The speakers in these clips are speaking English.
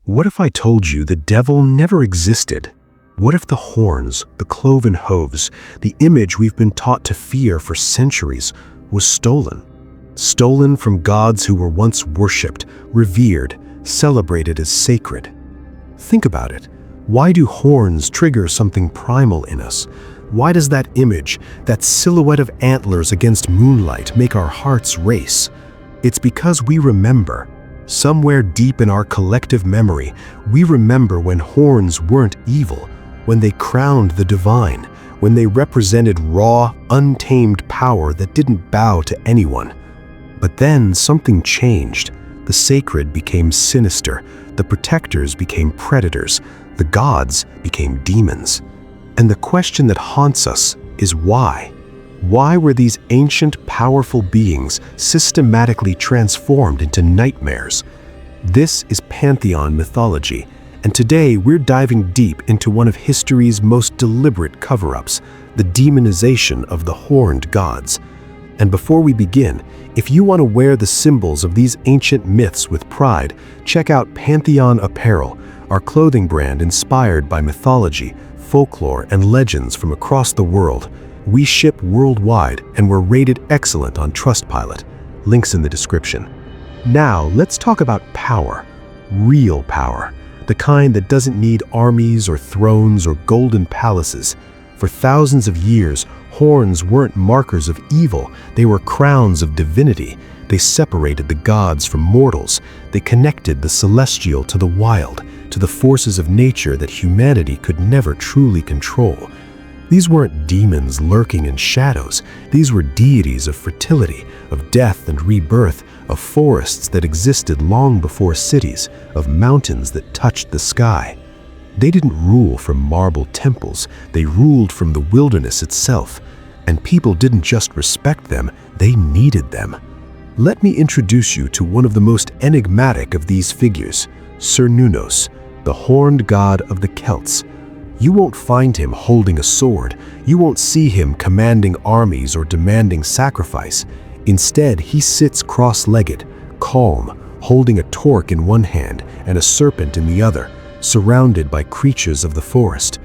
What if I told you the devil never existed? What if the horns, the cloven hooves, the image we've been taught to fear for centuries was stolen? Stolen from gods who were once worshipped, revered, celebrated as sacred. Think about it. Why do horns trigger something primal in us? Why does that image, that silhouette of antlers against moonlight, make our hearts race? It's because we remember. Somewhere deep in our collective memory, we remember when horns weren't evil, when they crowned the divine, when they represented raw, untamed power that didn't bow to anyone. But then something changed. The sacred became sinister, the protectors became predators, the gods became demons. And the question that haunts us is why? Why were these ancient, powerful beings systematically transformed into nightmares? This is Pantheon mythology, and today we're diving deep into one of history's most deliberate cover-ups, the demonization of the horned gods. And before we begin, if you want to wear the symbols of these ancient myths with pride, check out Pantheon Apparel, our clothing brand inspired by mythology, folklore, and legends from across the world. We ship worldwide and we're rated excellent on Trustpilot. Links in the description. Now, let's talk about power. Real power. The kind that doesn't need armies or thrones or golden palaces. For thousands of years, horns weren't markers of evil, they were crowns of divinity. They separated the gods from mortals. They connected the celestial to the wild, to the forces of nature that humanity could never truly control. These weren't demons lurking in shadows. These were deities of fertility, of death and rebirth, of forests that existed long before cities, of mountains that touched the sky. They didn't rule from marble temples, they ruled from the wilderness itself. And people didn't just respect them, they needed them. Let me introduce you to one of the most enigmatic of these figures, Cernunnos, the horned god of the Celts. You won't find him holding a sword. You won't see him commanding armies or demanding sacrifice. Instead, he sits cross-legged, calm, holding a torque in one hand and a serpent in the other, surrounded by creatures of the forest.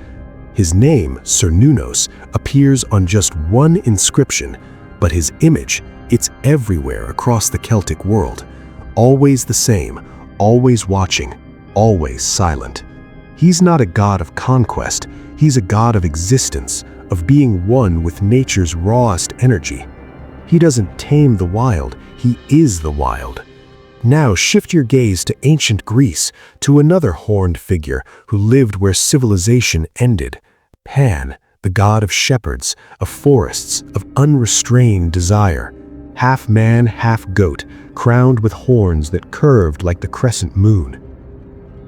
His name, Cernunnos, appears on just one inscription, but his image, it's everywhere across the Celtic world. Always the same, always watching, always silent. He's not a god of conquest, he's a god of existence, of being one with nature's rawest energy. He doesn't tame the wild, he is the wild. Now shift your gaze to ancient Greece, to another horned figure who lived where civilization ended. Pan, the god of shepherds, of forests, of unrestrained desire. Half man, half goat, crowned with horns that curved like the crescent moon.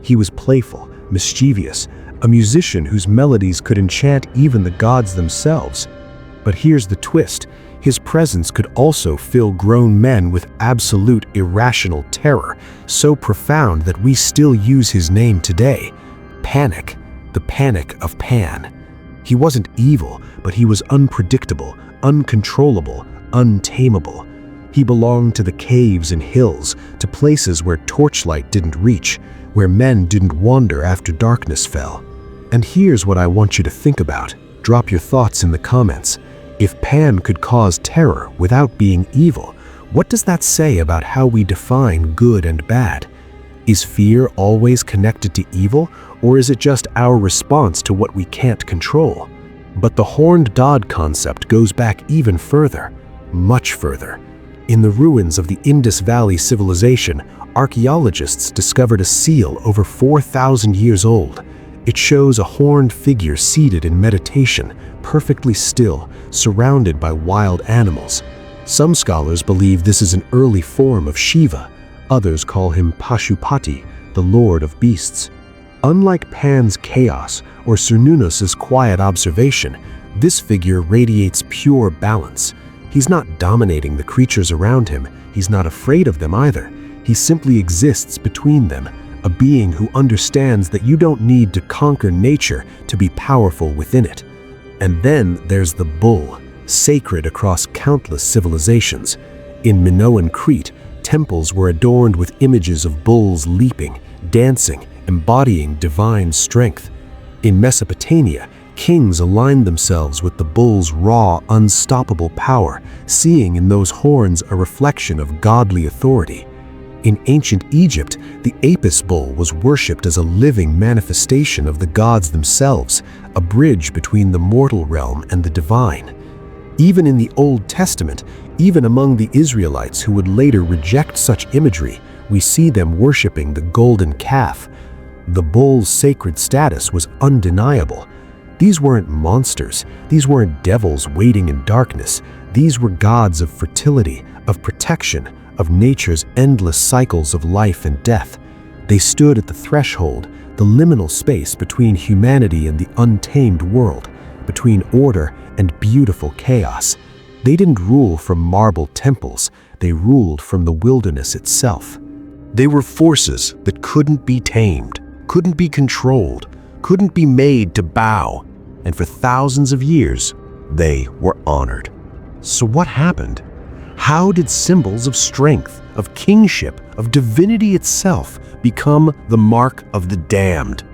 He was playful, mischievous, a musician whose melodies could enchant even the gods themselves. But here's the twist. His presence could also fill grown men with absolute irrational terror, so profound that we still use his name today. Panic, the panic of Pan. He wasn't evil, but he was unpredictable, uncontrollable, untamable. He belonged to the caves and hills, to places where torchlight didn't reach, where men didn't wander after darkness fell. And here's what I want you to think about. Drop your thoughts in the comments. If Pan could cause terror without being evil, what does that say about how we define good and bad? Is fear always connected to evil, or is it just our response to what we can't control? But the horned god concept goes back even further, much further. In the ruins of the Indus Valley civilization, archaeologists discovered a seal over 4,000 years old. It shows a horned figure seated in meditation, perfectly still, surrounded by wild animals. Some scholars believe this is an early form of Shiva. Others call him Pashupati, the lord of beasts. Unlike Pan's chaos or Cernunnos' quiet observation, this figure radiates pure balance. He's not dominating the creatures around him. He's not afraid of them either. He simply exists between them, a being who understands that you don't need to conquer nature to be powerful within it. And then there's the bull, sacred across countless civilizations. In Minoan Crete, temples were adorned with images of bulls leaping, dancing, embodying divine strength. In Mesopotamia, kings aligned themselves with the bull's raw, unstoppable power, seeing in those horns a reflection of godly authority. In ancient Egypt, the Apis bull was worshipped as a living manifestation of the gods themselves, a bridge between the mortal realm and the divine. Even in the Old Testament, even among the Israelites who would later reject such imagery, we see them worshipping the golden calf. The bull's sacred status was undeniable. These weren't monsters. These weren't devils waiting in darkness. These were gods of fertility, of protection, of nature's endless cycles of life and death. They stood at the threshold, the liminal space between humanity and the untamed world, between order and beautiful chaos. They didn't rule from marble temples. They ruled from the wilderness itself. They were forces that couldn't be tamed, couldn't be controlled, couldn't be made to bow, and for thousands of years, they were honored. So what happened? How did symbols of strength, of kingship, of divinity itself become the mark of the damned?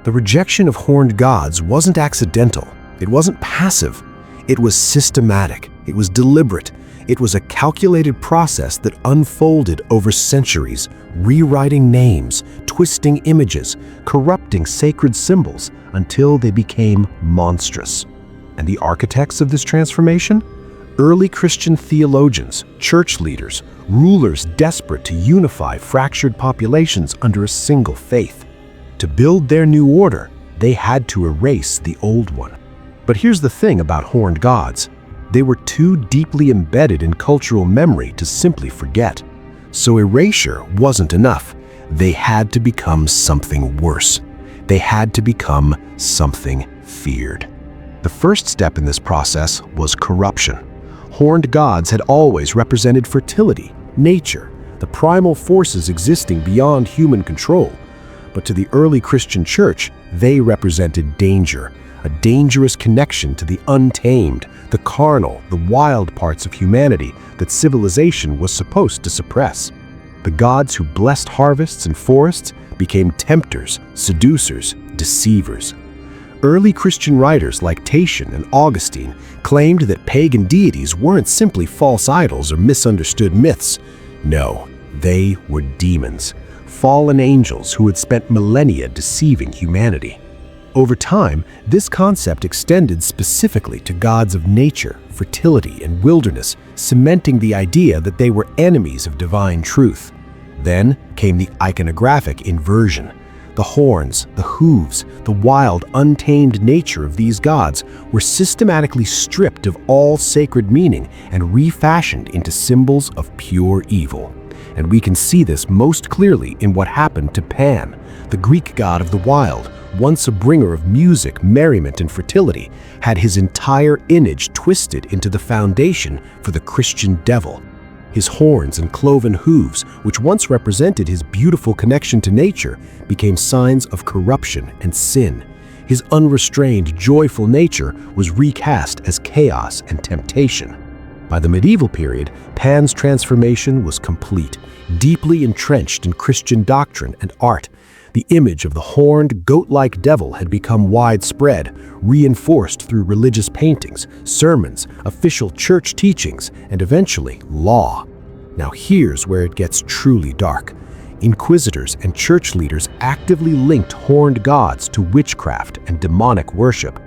The rejection of horned gods wasn't accidental. It wasn't passive. It was systematic. It was deliberate. It was a calculated process that unfolded over centuries, rewriting names, twisting images, corrupting sacred symbols until they became monstrous. And the architects of this transformation? Early Christian theologians, church leaders, rulers desperate to unify fractured populations under a single faith. To build their new order, they had to erase the old one. But here's the thing about horned gods. They were too deeply embedded in cultural memory to simply forget. So erasure wasn't enough. They had to become something worse. They had to become something feared. The first step in this process was corruption. Horned gods had always represented fertility, nature, the primal forces existing beyond human control. But to the early Christian church, they represented danger, a dangerous connection to the untamed, the carnal, the wild parts of humanity that civilization was supposed to suppress. The gods who blessed harvests and forests became tempters, seducers, deceivers. Early Christian writers like Tatian and Augustine claimed that pagan deities weren't simply false idols or misunderstood myths. No, they were demons, fallen angels who had spent millennia deceiving humanity. Over time, this concept extended specifically to gods of nature, fertility, and wilderness, cementing the idea that they were enemies of divine truth. Then came the iconographic inversion. The horns, the hooves, the wild, untamed nature of these gods were systematically stripped of all sacred meaning and refashioned into symbols of pure evil. And we can see this most clearly in what happened to Pan, the Greek god of the wild, once a bringer of music, merriment, and fertility, had his entire image twisted into the foundation for the Christian devil. His horns and cloven hooves, which once represented his beautiful connection to nature, became signs of corruption and sin. His unrestrained, joyful nature was recast as chaos and temptation. By the medieval period, Pan's transformation was complete, deeply entrenched in Christian doctrine and art. The image of the horned, goat-like devil had become widespread, reinforced through religious paintings, sermons, official church teachings, and eventually law. Now here's where it gets truly dark. Inquisitors and church leaders actively linked horned gods to witchcraft and demonic worship.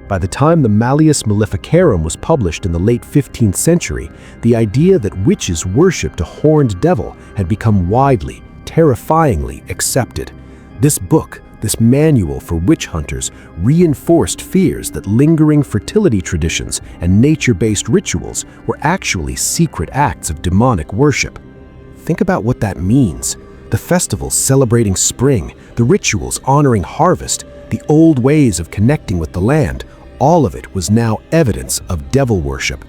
By the time the Malleus Maleficarum was published in the late 15th century, the idea that witches worshipped a horned devil had become widely, terrifyingly accepted. This book, this manual for witch hunters, reinforced fears that lingering fertility traditions and nature-based rituals were actually secret acts of demonic worship. Think about what that means. The festivals celebrating spring, the rituals honoring harvest, the old ways of connecting with the land, all of it was now evidence of devil worship.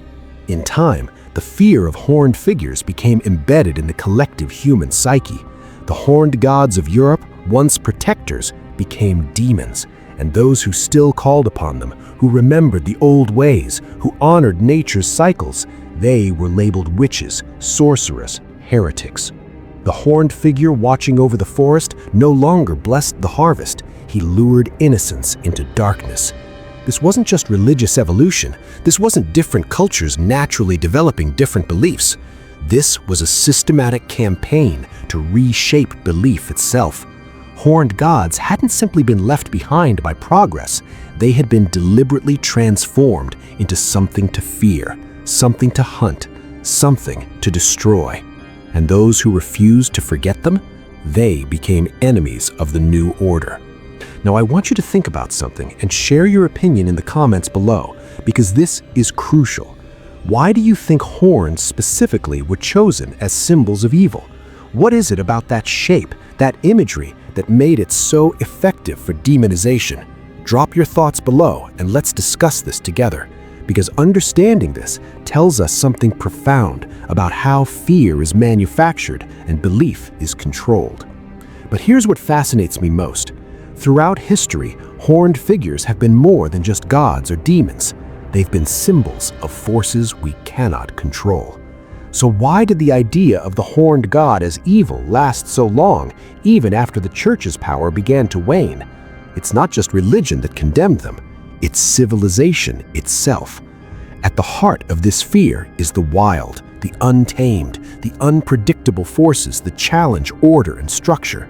In time, the fear of horned figures became embedded in the collective human psyche. The horned gods of Europe, once protectors, became demons, and those who still called upon them, who remembered the old ways, who honored nature's cycles, they were labeled witches, sorcerers, heretics. The The horned figure watching over the forest no longer blessed the harvest. He lured innocence into darkness. This wasn't just religious evolution. This wasn't different cultures naturally developing different beliefs. This was a systematic campaign to reshape belief itself. Horned gods hadn't simply been left behind by progress. They had been deliberately transformed into something to fear, something to hunt, something to destroy. And those who refused to forget them, they became enemies of the new order. Now, I want you to think about something and share your opinion in the comments below, because this is crucial. Why do you think horns specifically were chosen as symbols of evil? What is it about that shape, that imagery, that made it so effective for demonization? Drop your thoughts below and let's discuss this together, because understanding this tells us something profound about how fear is manufactured and belief is controlled. But here's what fascinates me most. Throughout history, horned figures have been more than just gods or demons. They've been symbols of forces we cannot control. So why did the idea of the horned god as evil last so long, even after the church's power began to wane? It's not just religion that condemned them, it's civilization itself. At the heart of this fear is the wild, the untamed, the unpredictable forces that challenge order and structure.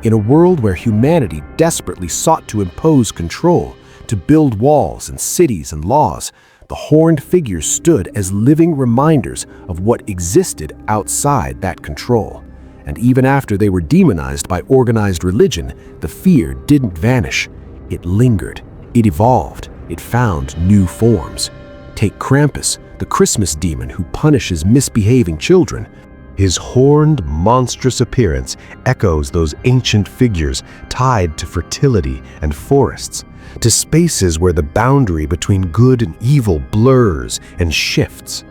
In a world where humanity desperately sought to impose control, to build walls and cities and laws, the horned figures stood as living reminders of what existed outside that control. And even after they were demonized by organized religion, the fear didn't vanish. It lingered, it evolved, it found new forms. Take Krampus, the Christmas demon who punishes misbehaving children. His horned, monstrous appearance echoes those ancient figures tied to fertility and forests, to spaces where the boundary between good and evil blurs and shifts.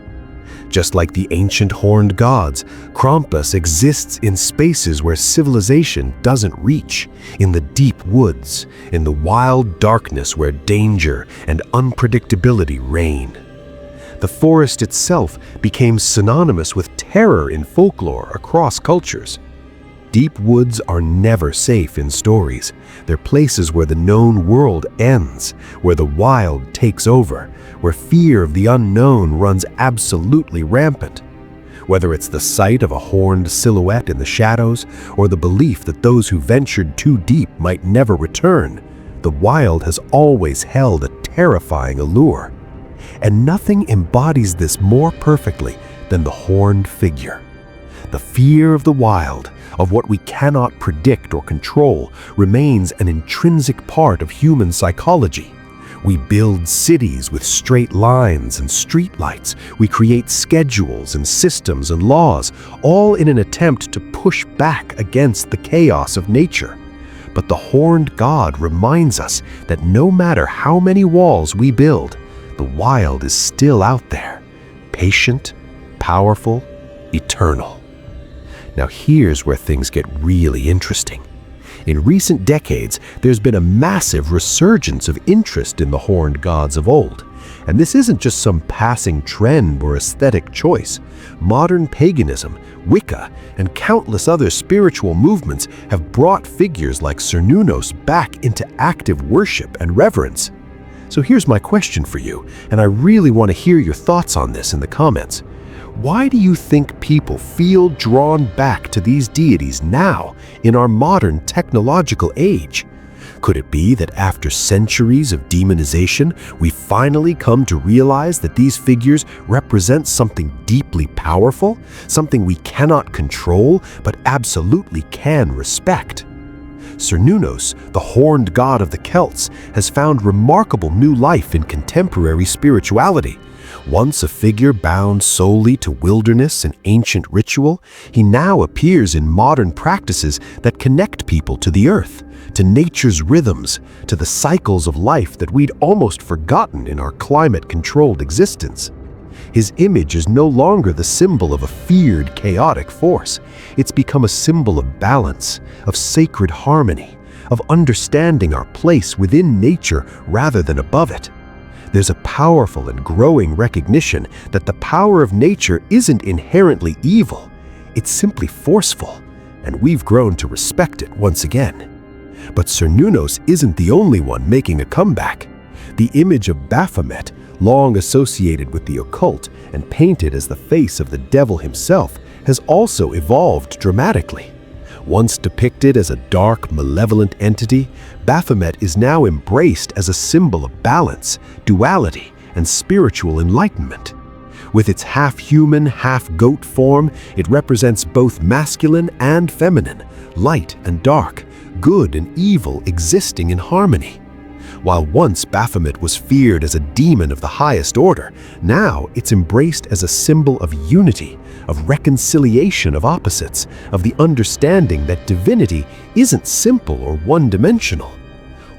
Just like the ancient horned gods, Krampus exists in spaces where civilization doesn't reach, in the deep woods, in the wild darkness where danger and unpredictability reign. The forest itself became synonymous with terror in folklore across cultures. Deep woods are never safe in stories. They're places where the known world ends, where the wild takes over, where fear of the unknown runs absolutely rampant. Whether it's the sight of a horned silhouette in the shadows, or the belief that those who ventured too deep might never return, the wild has always held a terrifying allure. And nothing embodies this more perfectly than the horned figure. The fear of the wild, of what we cannot predict or control, remains an intrinsic part of human psychology. We build cities with straight lines and streetlights. We create schedules and systems and laws, all in an attempt to push back against the chaos of nature. But the horned god reminds us that no matter how many walls we build, the wild is still out there, patient, powerful, eternal. Now here's where things get really interesting. In recent decades, there's been a massive resurgence of interest in the horned gods of old. And this isn't just some passing trend or aesthetic choice. Modern paganism, Wicca, and countless other spiritual movements have brought figures like Cernunnos back into active worship and reverence. So here's my question for you, and I really want to hear your thoughts on this in the comments. Why do you think people feel drawn back to these deities now, in our modern technological age? Could it be that after centuries of demonization, we finally come to realize that these figures represent something deeply powerful, something we cannot control, but absolutely can respect? Cernunnos, the horned god of the Celts, has found remarkable new life in contemporary spirituality. Once a figure bound solely to wilderness and ancient ritual, he now appears in modern practices that connect people to the earth, to nature's rhythms, to the cycles of life that we'd almost forgotten in our climate-controlled existence. His image is no longer the symbol of a feared, chaotic force. It's become a symbol of balance, of sacred harmony, of understanding our place within nature rather than above it. There's a powerful and growing recognition that the power of nature isn't inherently evil. It's simply forceful. and we've grown to respect it once again. But Cernunnos isn't the only one making a comeback. The image of Baphomet, long associated with the occult and painted as the face of the devil himself, has also evolved dramatically. Once depicted as a dark, malevolent entity, Baphomet is now embraced as a symbol of balance, duality, and spiritual enlightenment. With its half-human, half-goat form, it represents both masculine and feminine, light and dark, good and evil existing in harmony. While once Baphomet was feared as a demon of the highest order, now it's embraced as a symbol of unity, of reconciliation of opposites, of the understanding that divinity isn't simple or one-dimensional.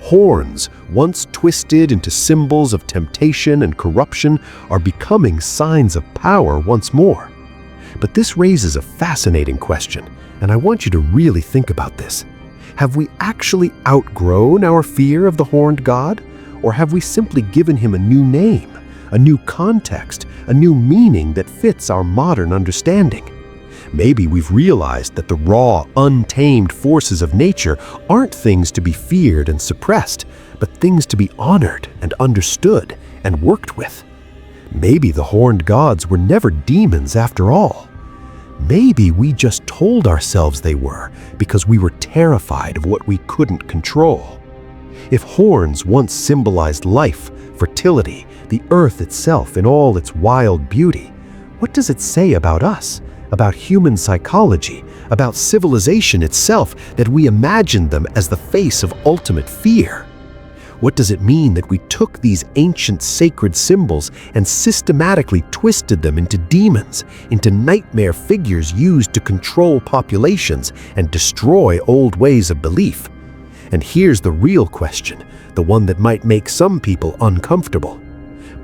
Horns, once twisted into symbols of temptation and corruption, are becoming signs of power once more. But this raises a fascinating question, and I want you to really think about this. Have we actually outgrown our fear of the horned god? Or have we simply given him a new name, a new context, a new meaning that fits our modern understanding? Maybe we've realized that the raw, untamed forces of nature aren't things to be feared and suppressed, but things to be honored and understood and worked with. Maybe the horned gods were never demons after all. Maybe we just told ourselves they were because we were terrified of what we couldn't control. If horns once symbolized life, fertility, the earth itself in all its wild beauty, what does it say about us, about human psychology, about civilization itself, that we imagined them as the face of ultimate fear? What does it mean that we took these ancient sacred symbols and systematically twisted them into demons, into nightmare figures used to control populations and destroy old ways of belief? And here's the real question, the one that might make some people uncomfortable.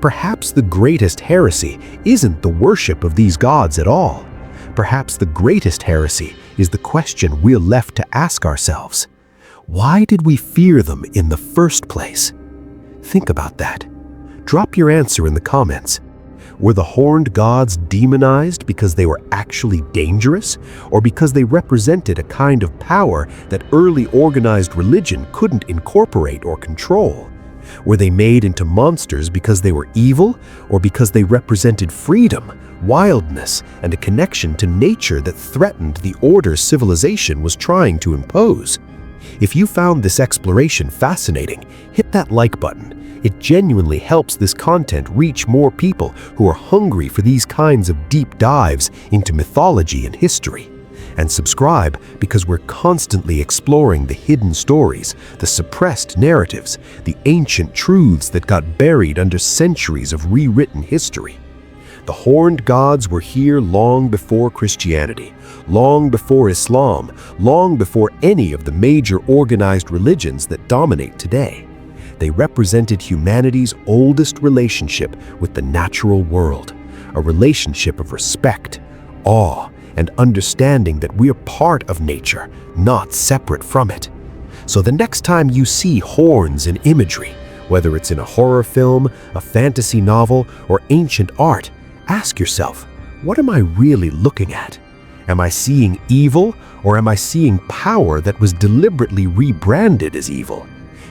Perhaps the greatest heresy isn't the worship of these gods at all. Perhaps the greatest heresy is the question we're left to ask ourselves. Why did we fear them in the first place? Think about that. Drop your answer in the comments. Were the horned gods demonized because they were actually dangerous, or because they represented a kind of power that early organized religion couldn't incorporate or control? Were they made into monsters because they were evil, or because they represented freedom, wildness, and a connection to nature that threatened the order civilization was trying to impose? If you found this exploration fascinating, hit that like button. It genuinely helps this content reach more people who are hungry for these kinds of deep dives into mythology and history. And subscribe, because we're constantly exploring the hidden stories, the suppressed narratives, the ancient truths that got buried under centuries of rewritten history. The horned gods were here long before Christianity, long before Islam, long before any of the major organized religions that dominate today. They represented humanity's oldest relationship with the natural world, a relationship of respect, awe, and understanding that we're part of nature, not separate from it. So the next time you see horns in imagery, whether it's in a horror film, a fantasy novel, or ancient art, ask yourself, what am I really looking at? Am I seeing evil, or am I seeing power that was deliberately rebranded as evil?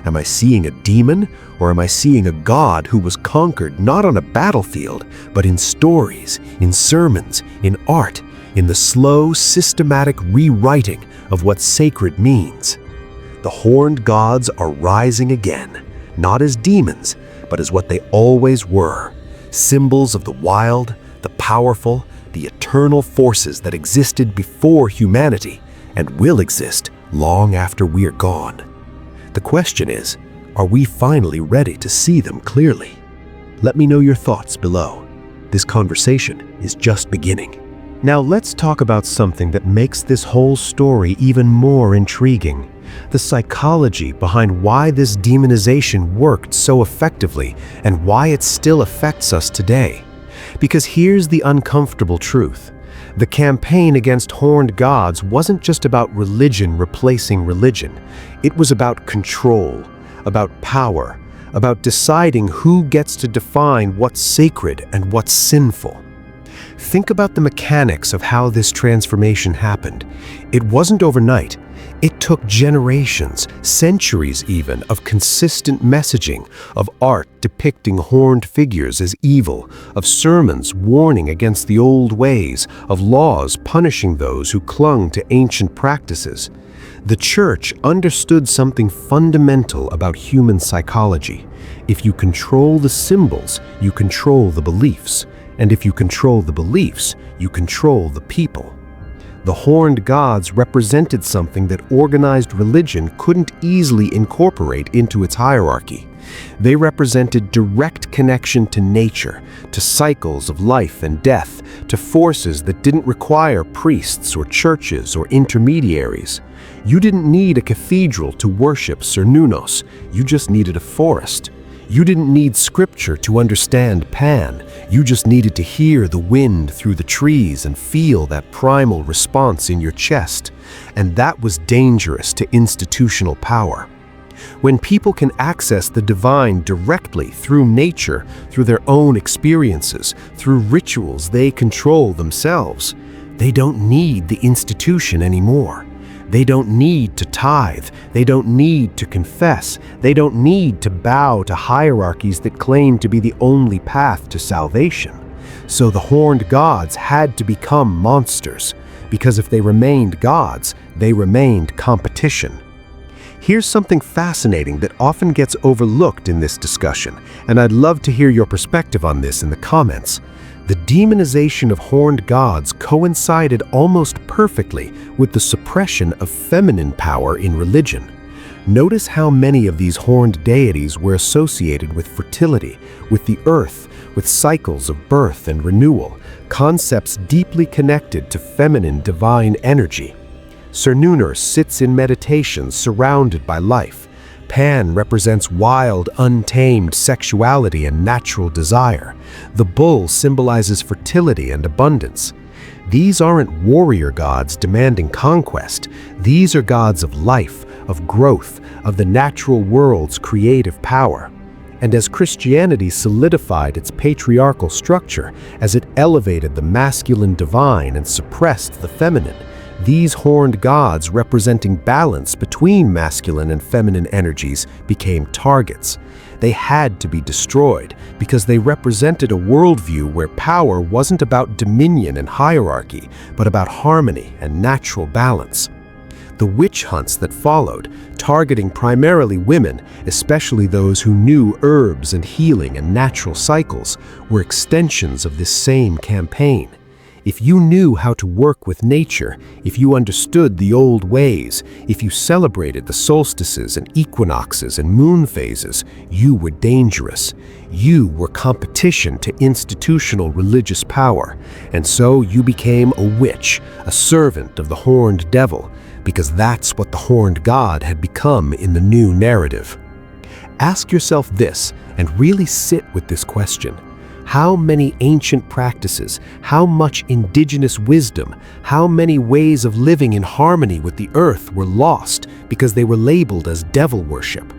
Am I seeing a demon, or am I seeing a god who was conquered not on a battlefield, but in stories, in sermons, in art, in the slow, systematic rewriting of what sacred means? The horned gods are rising again, not as demons, but as what they always were, symbols of the wild, the powerful, the eternal forces that existed before humanity and will exist long after we're gone. The question is, are we finally ready to see them clearly? Let me know your thoughts below. This conversation is just beginning. Now let's talk about something that makes this whole story even more intriguing: the psychology behind why this demonization worked so effectively and why it still affects us today. Because here's the uncomfortable truth. The campaign against horned gods wasn't just about religion replacing religion. It was about control, about power, about deciding who gets to define what's sacred and what's sinful. Think about the mechanics of how this transformation happened. It wasn't overnight. It took generations, centuries even, of consistent messaging, of art depicting horned figures as evil, of sermons warning against the old ways, of laws punishing those who clung to ancient practices. The church understood something fundamental about human psychology. If you control the symbols, you control the beliefs. And if you control the beliefs, you control the people. The horned gods represented something that organized religion couldn't easily incorporate into its hierarchy. They represented direct connection to nature, to cycles of life and death, to forces that didn't require priests or churches or intermediaries. You didn't need a cathedral to worship Cernunnos, you just needed a forest. You didn't need scripture to understand Pan, you just needed to hear the wind through the trees and feel that primal response in your chest. And that was dangerous to institutional power. When people can access the divine directly through nature, through their own experiences, through rituals they control themselves, they don't need the institution anymore. They don't need to tithe, they don't need to confess, they don't need to bow to hierarchies that claim to be the only path to salvation. So the horned gods had to become monsters, because if they remained gods, they remained competition. Here's something fascinating that often gets overlooked in this discussion, and I'd love to hear your perspective on this in the comments. The demonization of horned gods coincided almost perfectly with the suppression of feminine power in religion. Notice how many of these horned deities were associated with fertility, with the earth, with cycles of birth and renewal, concepts deeply connected to feminine divine energy. Cernunnos sits in meditation surrounded by life. Pan represents wild, untamed sexuality and natural desire. The bull symbolizes fertility and abundance. These aren't warrior gods demanding conquest. These are gods of life, of growth, of the natural world's creative power. And as Christianity solidified its patriarchal structure, as it elevated the masculine divine and suppressed the feminine, these horned gods representing balance between masculine and feminine energies became targets. They had to be destroyed because they represented a worldview where power wasn't about dominion and hierarchy, but about harmony and natural balance. The witch hunts that followed, targeting primarily women, especially those who knew herbs and healing and natural cycles, were extensions of this same campaign. If you knew how to work with nature, if you understood the old ways, if you celebrated the solstices and equinoxes and moon phases, you were dangerous. You were competition to institutional religious power, and so you became a witch, a servant of the horned devil, because that's what the horned god had become in the new narrative. Ask yourself this, and really sit with this question. How many ancient practices, how much indigenous wisdom, how many ways of living in harmony with the earth were lost because they were labeled as devil worship?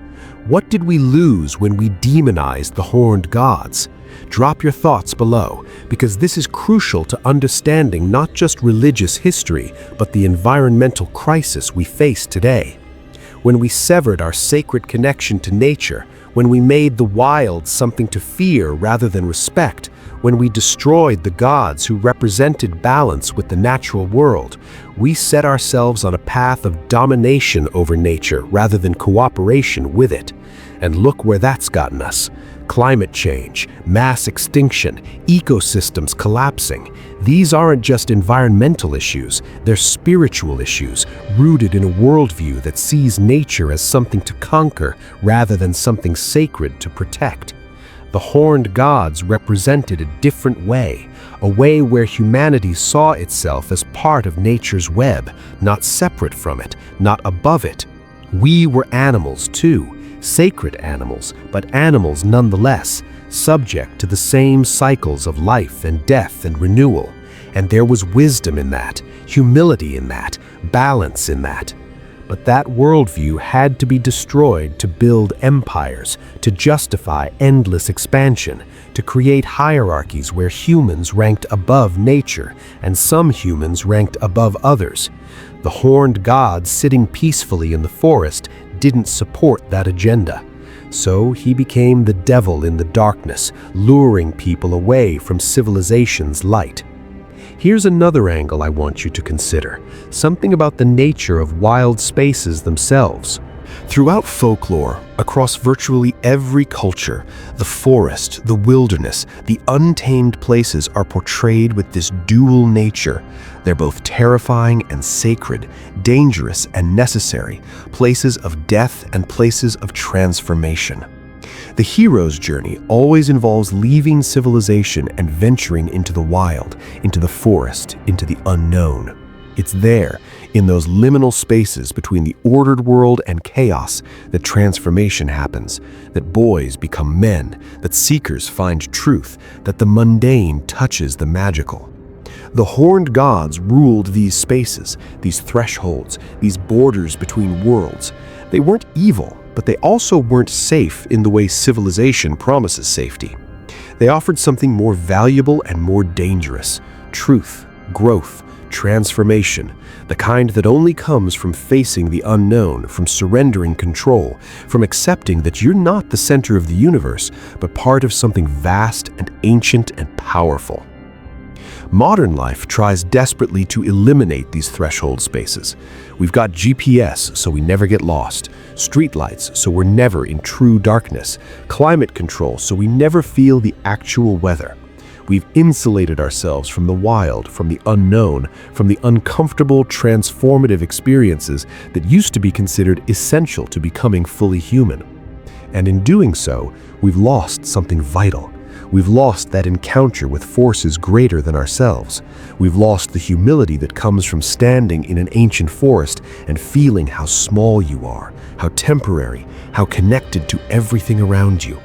What did we lose when we demonized the horned gods? Drop your thoughts below, because this is crucial to understanding not just religious history, but the environmental crisis we face today. When we severed our sacred connection to nature, when we made the wild something to fear rather than respect, when we destroyed the gods who represented balance with the natural world, we set ourselves on a path of domination over nature rather than cooperation with it. And look where that's gotten us. Climate change, mass extinction, ecosystems collapsing. These aren't just environmental issues, they're spiritual issues, rooted in a worldview that sees nature as something to conquer rather than something sacred to protect. The horned gods represented a different way, a way where humanity saw itself as part of nature's web, not separate from it, not above it. We were animals too. Sacred animals, but animals nonetheless, subject to the same cycles of life and death and renewal. And there was wisdom in that, humility in that, balance in that. But that worldview had to be destroyed to build empires, to justify endless expansion, to create hierarchies where humans ranked above nature and some humans ranked above others. The horned gods sitting peacefully in the forest didn't support that agenda. So he became the devil in the darkness, luring people away from civilization's light. Here's another angle I want you to consider, something about the nature of wild spaces themselves. Throughout folklore, across virtually every culture, the forest, the wilderness, the untamed places are portrayed with this dual nature. They're both terrifying and sacred, dangerous and necessary, places of death and places of transformation. The hero's journey always involves leaving civilization and venturing into the wild, into the forest, into the unknown. It's there, in those liminal spaces between the ordered world and chaos, that transformation happens, that boys become men, that seekers find truth, that the mundane touches the magical. The horned gods ruled these spaces, these thresholds, these borders between worlds. They weren't evil, but they also weren't safe in the way civilization promises safety. They offered something more valuable and more dangerous: truth, growth, transformation, the kind that only comes from facing the unknown, from surrendering control, from accepting that you're not the center of the universe, but part of something vast and ancient and powerful. Modern life tries desperately to eliminate these threshold spaces. We've got GPS so we never get lost, streetlights so we're never in true darkness, climate control so we never feel the actual weather. We've insulated ourselves from the wild, from the unknown, from the uncomfortable, transformative experiences that used to be considered essential to becoming fully human. And in doing so, we've lost something vital. We've lost that encounter with forces greater than ourselves. We've lost the humility that comes from standing in an ancient forest and feeling how small you are, how temporary, how connected to everything around you.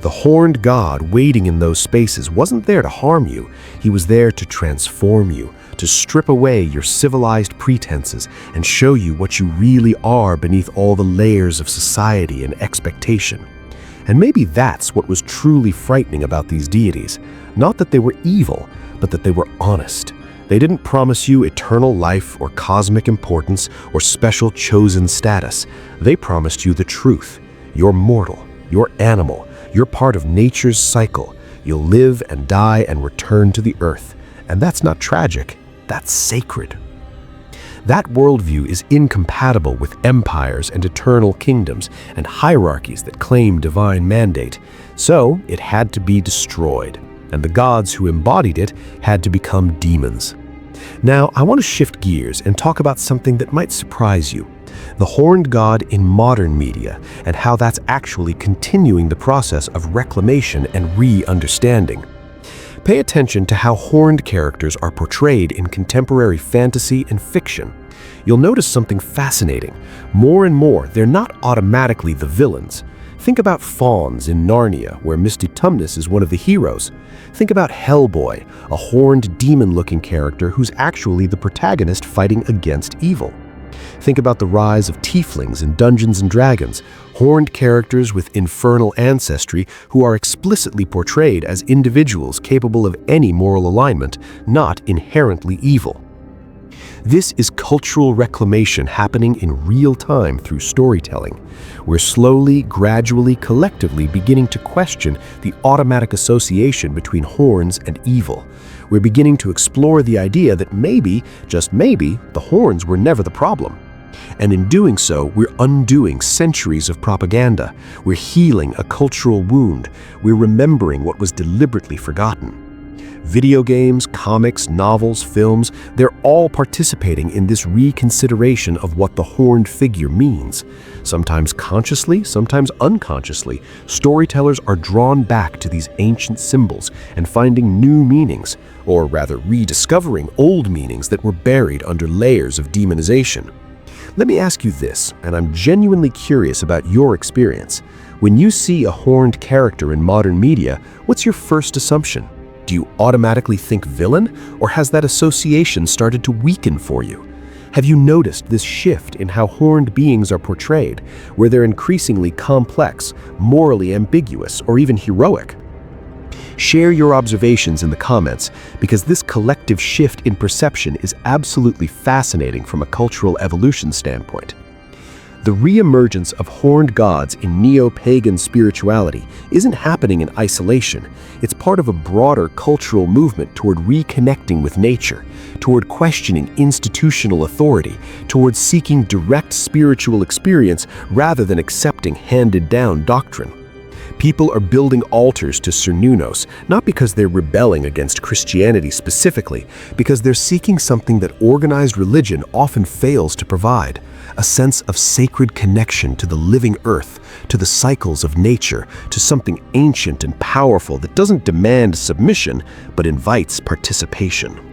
The horned god waiting in those spaces wasn't there to harm you. He was there to transform you, to strip away your civilized pretenses and show you what you really are beneath all the layers of society and expectation. And maybe that's what was truly frightening about these deities. Not that they were evil, but that they were honest. They didn't promise you eternal life or cosmic importance or special chosen status. They promised you the truth. You're mortal. You're animal. You're part of nature's cycle. You'll live and die and return to the earth. And that's not tragic. That's sacred. That worldview is incompatible with empires and eternal kingdoms and hierarchies that claim divine mandate. So it had to be destroyed, and the gods who embodied it had to become demons. Now, I want to shift gears and talk about something that might surprise you: the horned god in modern media and how that's actually continuing the process of reclamation and re-understanding. Pay attention to how horned characters are portrayed in contemporary fantasy and fiction. You'll notice something fascinating. More and more, they're not automatically the villains. Think about fauns in Narnia, where Misty Tumnus is one of the heroes. Think about Hellboy, a horned demon-looking character who's actually the protagonist fighting against evil. Think about the rise of tieflings in Dungeons & Dragons, horned characters with infernal ancestry who are explicitly portrayed as individuals capable of any moral alignment, not inherently evil. This is cultural reclamation happening in real time through storytelling. We're slowly, gradually, collectively beginning to question the automatic association between horns and evil. We're beginning to explore the idea that maybe, just maybe, the horns were never the problem. And in doing so, we're undoing centuries of propaganda. We're healing a cultural wound. We're remembering what was deliberately forgotten. Video games, comics, novels, films, they're all participating in this reconsideration of what the horned figure means. Sometimes consciously, sometimes unconsciously, storytellers are drawn back to these ancient symbols and finding new meanings, or rather rediscovering old meanings that were buried under layers of demonization. Let me ask you this, and I'm genuinely curious about your experience. When you see a horned character in modern media, what's your first assumption? Do you automatically think villain, or has that association started to weaken for you? Have you noticed this shift in how horned beings are portrayed, where they're increasingly complex, morally ambiguous, or even heroic? Share your observations in the comments, because this collective shift in perception is absolutely fascinating from a cultural evolution standpoint. The re-emergence of horned gods in neo-pagan spirituality isn't happening in isolation. It's part of a broader cultural movement toward reconnecting with nature, toward questioning institutional authority, toward seeking direct spiritual experience rather than accepting handed-down doctrine. People are building altars to Cernunnos, not because they're rebelling against Christianity specifically, because they're seeking something that organized religion often fails to provide: a sense of sacred connection to the living earth, to the cycles of nature, to something ancient and powerful that doesn't demand submission, but invites participation.